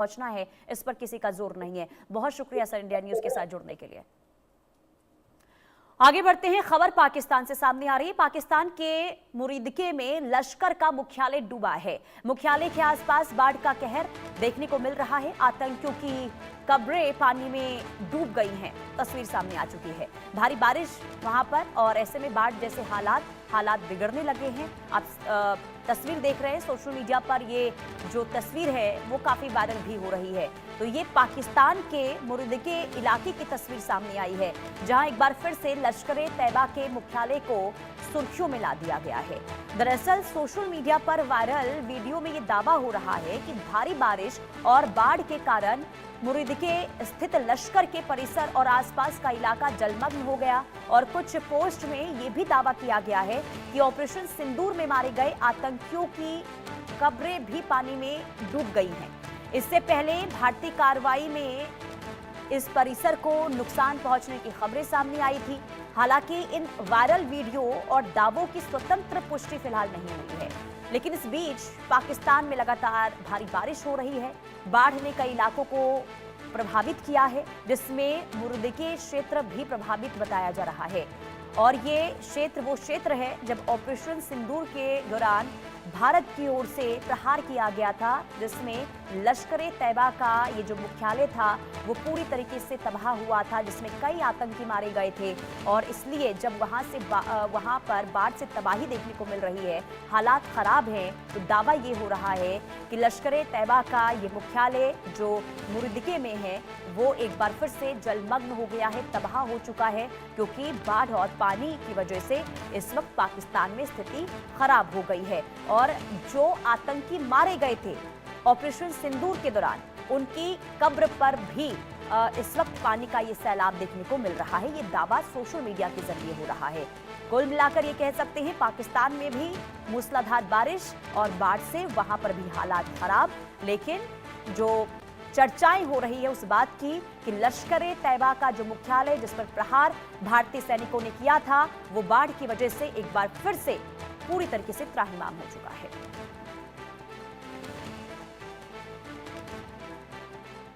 पहुंचना है, इस पर किसी का जोर नहीं है। बहुत शुक्रिया सर इंडिया न्यूज के साथ जुड़ने के लिए। आगे बढ़ते हैं, खबर पाकिस्तान से सामने आ रही है। पाकिस्तान के मुरीदके में लश्कर का मुख्यालय डूबा है। मुख्यालय के आसपास बाढ़ का कहर देखने को मिल रहा है। आतंकियों की कब्रें पानी में डूब गई हैं, तस्वीर सामने आ चुकी है। भारी बारिश वहां पर और ऐसे में बाढ़ जैसे हालात बिगड़ने लगे हैं। आप तस्वीर देख रहे हैं सोशल मीडिया पर, ये जो तस्वीर है वो काफी वायरल भी हो रही है। तो ये पाकिस्तान के मुरीदके इलाके की तस्वीर सामने आई है, जहां एक बार फिर से लश्कर तैयबा के मुख्यालय को सुर्खियों में ला दिया गया है। दरअसल सोशल मीडिया पर वायरल वीडियो में ये दावा हो रहा है कि भारी बारिश और बाढ़ के कारण मुरीदके स्थित लश्कर के परिसर और आसपास का इलाका जलमग्न हो गया। और कुछ पोस्ट में ये भी दावा किया गया है कि ऑपरेशन सिंदूर में मारे गए आतंकियों की कब्रें भी पानी में डूब गई हैं। इससे पहले भारतीय कार्रवाई में इस परिसर को नुकसान पहुंचने की खबरें सामने आई थी। हालांकि इन वायरल वीडियो और दावों की स्वतंत्र पुष्टि फिलहाल नहीं हुई है। लेकिन इस बीच पाकिस्तान में लगातार भारी बारिश हो रही है। बाढ़ ने कई इलाकों को प्रभावित किया है, जिसमें मुरीदके क्षेत्र भी प्रभावित बताया जा रहा है। और ये क्षेत्र वो क्षेत्र है जब ऑपरेशन सिंदूर के दौरान भारत की ओर से प्रहार किया गया था, जिसमें लश्कर तैयबा का ये जो मुख्यालय था वो पूरी तरीके से तबाह हुआ था, जिसमें कई आतंकी मारे गए थे। और इसलिए जब वहां पर बाढ़ से तबाही देखने को मिल रही है, हालात खराब हैं, तो दावा ये हो रहा है कि लश्कर तैयबा का ये मुख्यालय जो मुरीदके में है वो एक बार फिर से जलमग्न हो गया है, तबाह हो चुका है, क्योंकि बाढ़ और पानी की वजह से इस वक्त पाकिस्तान में स्थिति खराब हो गई है। और जो आतंकी मारे गए थे ऑपरेशन सिंदूर के दौरान, उनकी कब्र पर भी इस वक्त पानी का ये सैलाब देखने को मिल रहा है। ये दावा सोशल मीडिया के जरिए हो रहा है। कुल मिलाकर ये कह सकते हैं पाकिस्तान में भी मूसलाधार बारिश और बाढ़ से वहां पर भी हालात खराब। लेकिन जो चर्चाएं हो रही है उस बात की कि लश्कर तैयबा का जो मुख्यालय जिस पर प्रहार भारतीय सैनिकों ने किया था, वो बाढ़ की वजह से एक बार फिर से पूरी तरीके से त्राहिमाम हो चुका है।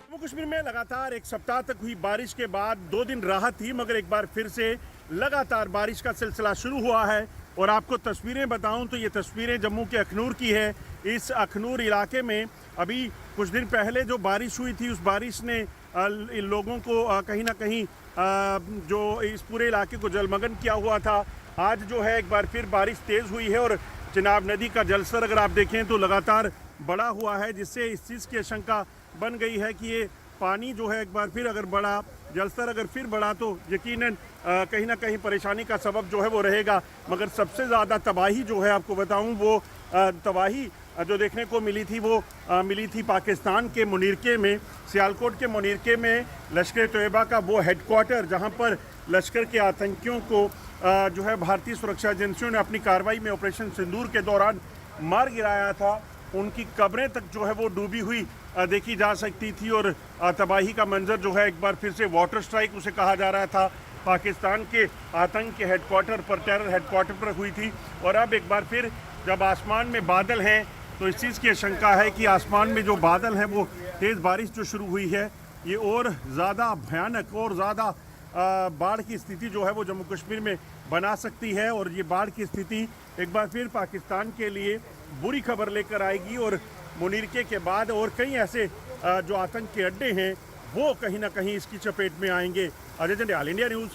जम्मू कश्मीर में लगातार एक सप्ताह तक हुई बारिश के बाद 2 दिन राहत थी, मगर एक बार फिर से लगातार बारिश का सिलसिला शुरू हुआ है। और आपको तस्वीरें बताऊं तो ये तस्वीरें जम्मू के अखनूर की है। इस अखनूर इलाके में अभी कुछ दिन पहले जो बारिश हुई थी, उस बारिश ने लोगों को कहीं ना कहीं जो इस पूरे इलाके को जलमग्न किया हुआ था। आज जो है एक बार फिर बारिश तेज़ हुई है और चिनाब नदी का जलस्तर अगर आप देखें तो लगातार बढ़ा हुआ है, जिससे इस चीज़ की आशंका बन गई है कि ये पानी जो है एक बार फिर अगर बढ़ा, जलस्तर अगर फिर बढ़ा तो यकीनन कहीं ना कहीं परेशानी का सबब जो है वो रहेगा। मगर सबसे ज़्यादा तबाही जो है आपको बताऊं, वो तबाही जो देखने को मिली थी वो मिली थी पाकिस्तान के मुनीरके में। सियालकोट के मुनीरके में लश्कर तैयबा का वो हेडक्वार्टर, जहां पर लश्कर के आतंकियों को जो है भारतीय सुरक्षा एजेंसियों ने अपनी कार्रवाई में ऑपरेशन सिंदूर के दौरान मार गिराया था, उनकी कब्रें तक जो है वो डूबी हुई देखी जा सकती थी। और तबाही का मंजर जो है एक बार फिर से वाटर स्ट्राइक उसे कहा जा रहा था, पाकिस्तान के आतंक के हेडक्वार्टर पर, टेरर हेडक्वार्टर पर हुई थी। और अब एक बार फिर जब आसमान में बादल हैं तो इस चीज़ की आशंका है कि आसमान में जो बादल हैं वो तेज़ बारिश जो शुरू हुई है ये और ज़्यादा भयानक और ज़्यादा बाढ़ की स्थिति जो है वो जम्मू कश्मीर में बना सकती है। और ये बाढ़ की स्थिति एक बार फिर पाकिस्तान के लिए बुरी खबर लेकर आएगी। और मुनीरके के बाद और कई ऐसे जो आतंक के अड्डे हैं वो कहीं ना कहीं इसकी चपेट में आएंगे। Ajay Jandial, India news.